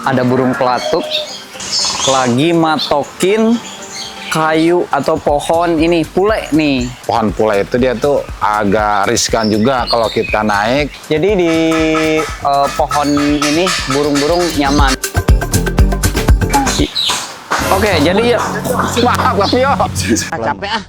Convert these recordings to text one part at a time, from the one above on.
ada burung pelatuk lagi matokin kayu atau pohon ini pule nih. Pohon pule itu dia tuh agak riskan juga kalau kita naik. Jadi di pohon ini burung-burung nyaman. Oke, jadi ya Maaf Bang Yo. capek ah.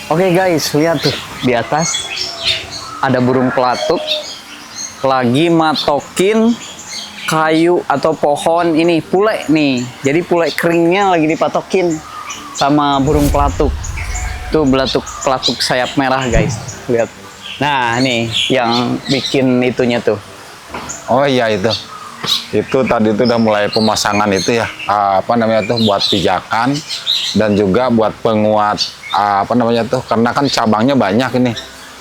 Oke guys, lihat tuh di atas ada burung pelatuk lagi matokin kayu atau pohon ini pule nih. Jadi pule keringnya lagi dipatokin sama burung pelatuk. Tuh pelatuk sayap merah guys, lihat. Nah nih yang bikin itunya tuh. Oh iya itu. Itu tadi itu udah mulai pemasangan itu ya, apa namanya tuh buat pijakan dan juga buat penguat apa namanya tuh, karena kan cabangnya banyak ini.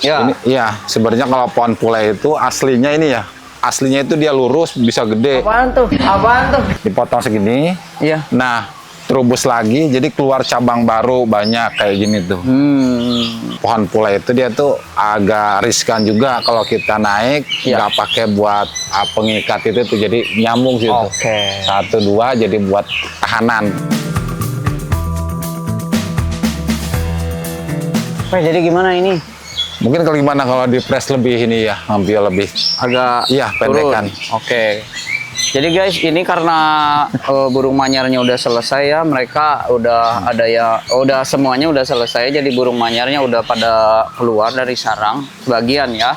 Ya. Ini iya, sebenarnya kalau pohon pule itu aslinya ini ya. Aslinya itu dia lurus bisa gede. Apaan tuh? Apaan tuh? Dipotong segini. Iya. Nah, terubus lagi jadi keluar cabang baru banyak kayak gini tuh. Pohon pule itu dia tuh agak riskan juga kalau kita naik, nggak pakai buat pengikat itu tuh, jadi nyambung sih. Oke. Satu dua jadi buat tahanan. Jadi gimana ini? Mungkin kalau gimana kalau di press lebih ini ya, ambil lebih Agak iya pendekan. Oke. Jadi guys, ini karena burung manyarnya udah selesai ya, mereka udah ada ya, udah semuanya udah selesai. Jadi burung manyarnya udah pada keluar dari sarang sebagian ya.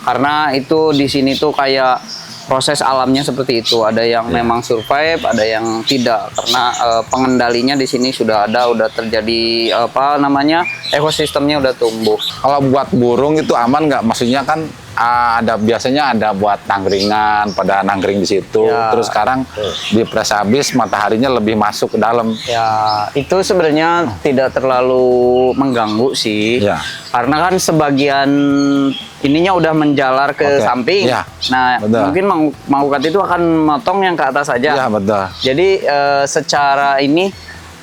Karena itu di sini tuh kayak proses alamnya seperti itu. Ada yang memang survive, ada yang tidak. Karena pengendalinya di sini sudah ada, udah terjadi apa namanya ekosistemnya udah tumbuh. Kalau buat burung itu aman nggak? Maksudnya kan ada biasanya ada buat nangkringan, pada nangkring di situ. Ya. Terus sekarang di press habis mataharinya lebih masuk ke dalam. Ya, itu sebenarnya tidak terlalu mengganggu sih. Ya. Karena kan sebagian ininya udah menjalar ke samping. Ya. Nah, Betul. mungkin mangkukat itu akan motong yang ke atas saja. Iya betul. Jadi secara ini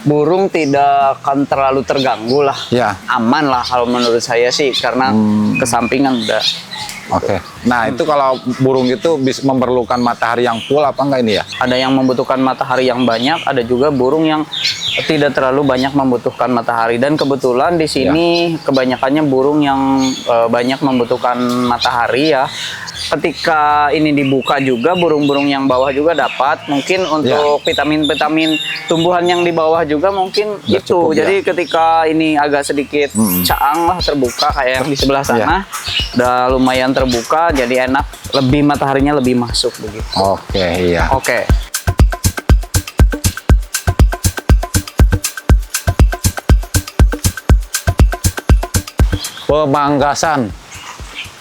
burung tidak akan terlalu terganggu lah. Ya. Aman lah kalau menurut saya sih, karena kesampingan udah. Oke. Nah itu kalau burung itu bisa memerlukan matahari yang full apa enggak ini ya? Ada yang membutuhkan matahari yang banyak, ada juga burung yang tidak terlalu banyak membutuhkan matahari. Dan kebetulan di sini kebanyakannya burung yang banyak membutuhkan matahari ya. Ketika ini dibuka juga burung-burung yang bawah juga dapat. Mungkin untuk vitamin-vitamin tumbuhan yang di bawah juga mungkin Udah itu. cukup, Jadi ketika ini agak sedikit caang lah terbuka kayak yang di sebelah sana, udah lumayan terbuka, jadi enak, lebih mataharinya lebih masuk begitu. Oke iya. Oke. Pemangkasan.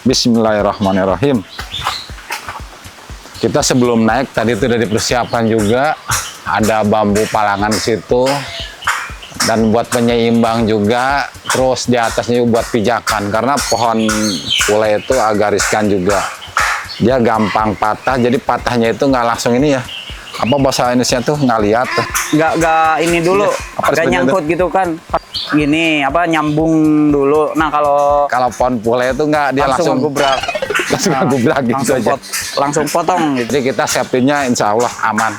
Bismillahirrahmanirrahim. Kita sebelum naik tadi itu udah dipersiapkan juga, ada bambu palangan di situ dan buat penyeimbang juga, terus di atasnya buat pijakan karena pohon pule itu agak riskan juga. Dia gampang patah, jadi patahnya itu nggak langsung ini ya. Apa bahasa Indonesia tuh nggak lihat tuh. Nggak ini dulu, Apa agak sebenarnya nyangkut gitu kan. Gini, apa nyambung dulu. Nah, kalau pohon pule itu nggak, dia langsung ngegubrak. langsung ngegubrak gitu aja. Langsung potong gitu. Jadi kita safety-nya insya Allah aman.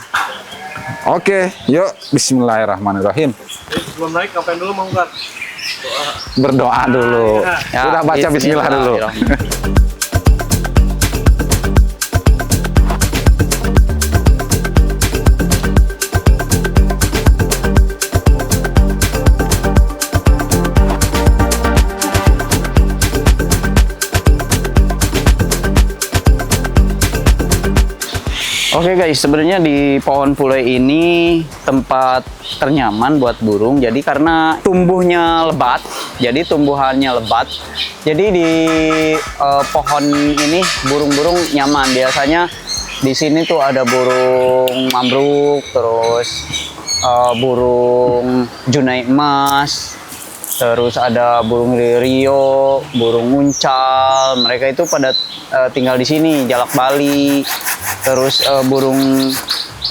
Oke, yuk Bismillahirrahmanirrahim. Sebelum naik ngapain dulu Mang Kat? Berdoa dulu. Ya, Udah baca Bismillah dulu. Oke guys, sebenarnya di pohon pule ini tempat ternyaman buat burung. Jadi karena tumbuhnya lebat, jadi tumbuhannya lebat. Jadi di pohon ini burung-burung nyaman. Biasanya di sini tuh ada burung mambruk, terus burung junai emas, terus ada burung lirio, burung uncal. Mereka itu pada tinggal di sini, jalak bali. Terus burung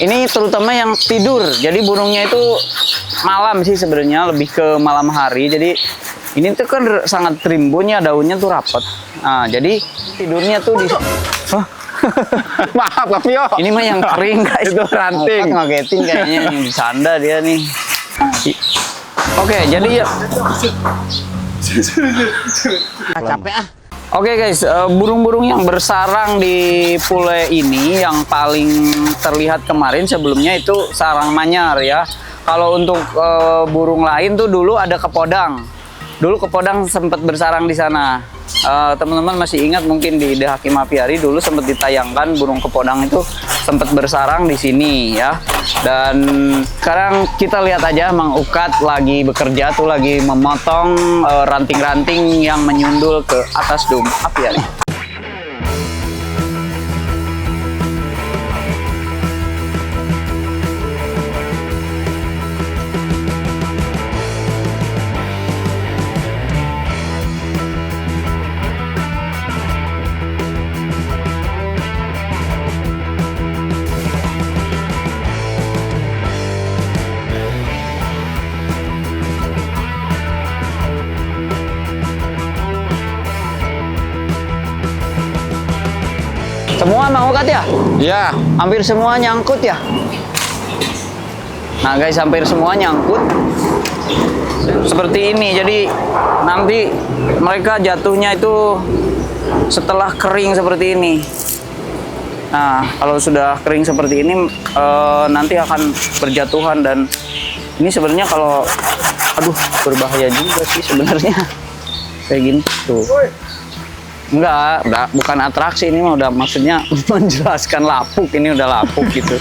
ini terutama yang tidur. Jadi burungnya itu malam sih sebenarnya, lebih ke malam hari. Jadi ini tuh kan sangat rimbun ya, daunnya tuh rapat. Nah, jadi tidurnya tuh di Maaf Kak Pio. ini mah yang kering guys. Itu ranting. Ngagetin kayaknya yang bercanda dia nih. Oke, jadi ya. Capek ah. Oke guys, burung-burung yang bersarang di pule ini yang paling terlihat kemarin sebelumnya itu sarang manyar ya. Kalau untuk burung lain tuh dulu ada kepodang. Dulu kepodang sempat bersarang di sana. Teman-teman masih ingat mungkin di The Hakim Apiari dulu sempat ditayangkan burung kepodang itu sempat bersarang di sini ya. Dan sekarang kita lihat aja Mang Ukat lagi bekerja tuh, lagi memotong ranting-ranting yang menyundul ke atas dum apiari. Semua Mang Ukat ya? Ya, Hampir semua nyangkut ya? Nah guys, hampir semua nyangkut seperti ini. Jadi nanti mereka jatuhnya itu setelah kering seperti ini. Nah kalau sudah kering seperti ini nanti akan berjatuhan. Dan ini sebenarnya kalau aduh berbahaya juga sih sebenarnya kayak gini tuh. Enggak, bukan atraksi, ini mah udah maksudnya menjelaskan lapuk. Ini udah lapuk gitu.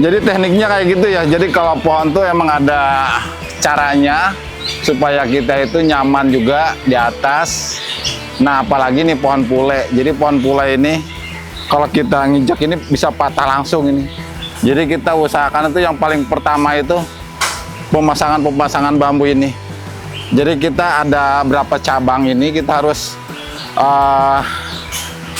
jadi tekniknya kayak gitu ya. Jadi kalau pohon tuh emang ada caranya supaya kita itu nyaman juga di atas. Nah, apalagi nih pohon pule. Jadi pohon pule ini kalau kita nginjak ini bisa patah langsung ini. Jadi kita usahakan itu yang paling pertama itu pemasangan bambu ini. Jadi kita ada berapa cabang ini, kita harus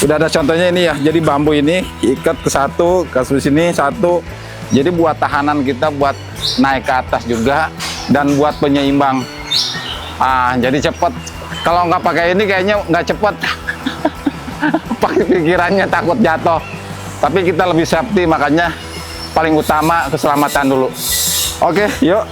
udah ada contohnya ini ya. Jadi bambu ini ikat ke satu, ke sini satu. Jadi buat tahanan kita buat naik ke atas juga dan buat penyeimbang. Jadi cepet. Kalau nggak pakai ini kayaknya nggak cepet. Pakai pikirannya takut jatuh. Tapi kita lebih safety, makanya paling utama keselamatan dulu. Oke, yuk.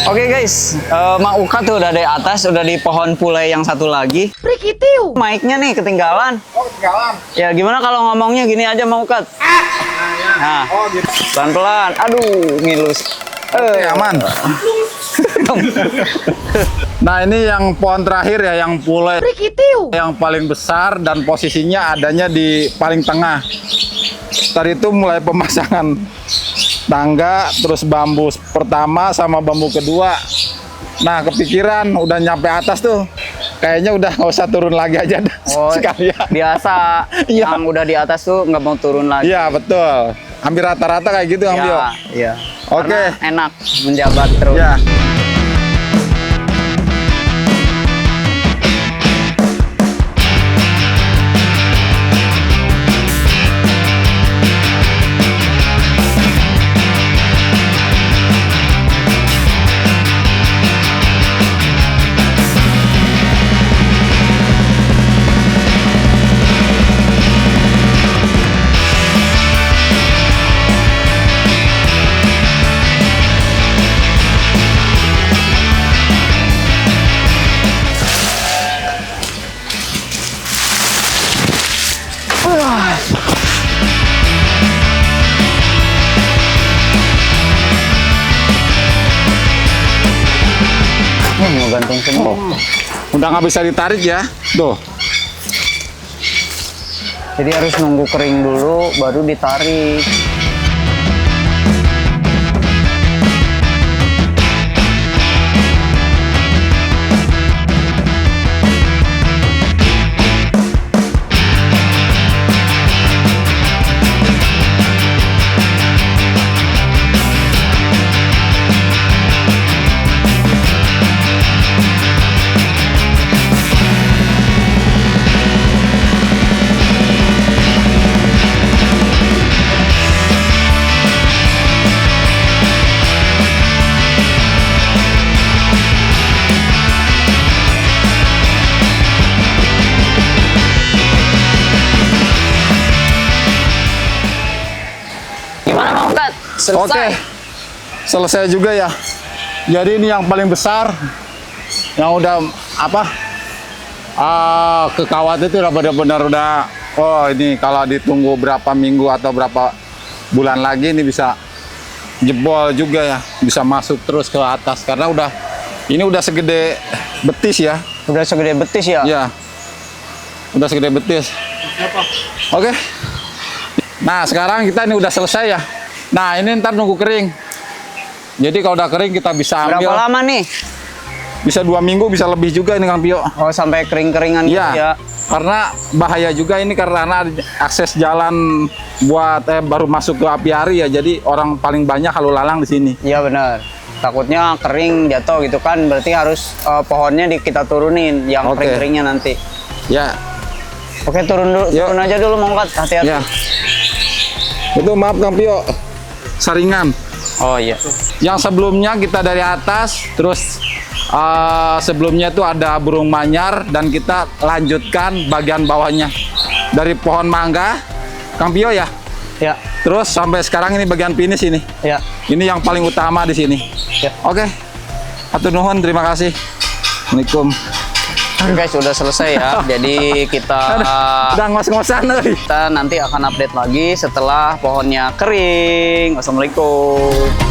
Oke guys, Mang Ukat tuh udah di atas, udah di pohon pule yang satu lagi. Mic-nya nih ketinggalan. Oh, ketinggalan. Ya gimana kalau ngomongnya gini aja Mang Ukat? Nah, gitu. pelan-pelan. Aduh, ngilus. Oke, aman. Nah, ini yang pohon terakhir ya, yang pule yang paling besar dan posisinya adanya di paling tengah. Tadi itu mulai pemasangan tangga, terus bambu pertama sama bambu kedua. Nah, kepikiran udah nyampe atas tuh, kayaknya udah nggak usah turun lagi aja sekalian. Biasa yang udah di atas tuh nggak mau turun lagi. Iya, betul. Hampir rata-rata kayak gitu, Kang Bio. Iya. Oke. Karena enak menjabat terus. Ya. kering semua. Udah nggak bisa ditarik ya. Tuh. Jadi harus nunggu kering dulu baru ditarik. Gimana Mang Ungkat? Selesai. Oke. Selesai juga ya. Jadi ini yang paling besar. Yang udah apa? Kekawat itu udah benar-benar udah. Oh ini kalau ditunggu berapa minggu atau berapa bulan lagi ini bisa jebol juga ya. Bisa masuk terus ke atas karena ini udah segede betis ya. Udah segede betis ya? Ya. Udah segede betis. Oke. Nah sekarang kita ini udah selesai ya. Nah ini ntar nunggu kering. Jadi kalau udah kering kita bisa ambil. Berapa lama nih? Bisa 2 minggu, bisa lebih juga ini Kang Pio. Oh sampai kering-keringan gitu Iya. ya? Karena bahaya juga ini karena akses jalan buat baru masuk ke apiari ya. Jadi orang paling banyak lalu lalang di sini. Iya benar. Takutnya kering jatuh gitu kan. Berarti harus pohonnya kita turunin yang Oke. kering-keringnya nanti. Ya. Oke turun dulu, Yuk. turun aja dulu Mang Ungkat. Hati-hati. Ya. Itu maaf Kang Pio. Saringan. Oh iya. Yang sebelumnya kita dari atas, terus sebelumnya itu ada burung manyar dan kita lanjutkan bagian bawahnya dari pohon mangga, Kang Pio ya. Ya. Terus sampai sekarang ini bagian finish ini. Ya. Ini yang paling utama di sini. Ya. Oke. Hatur nuhun, terima kasih. Assalamualaikum. Guys udah selesai ya. Jadi kita Udah ngos-ngosan euy. nanti akan update lagi setelah pohonnya kering. Wassalamualaikum.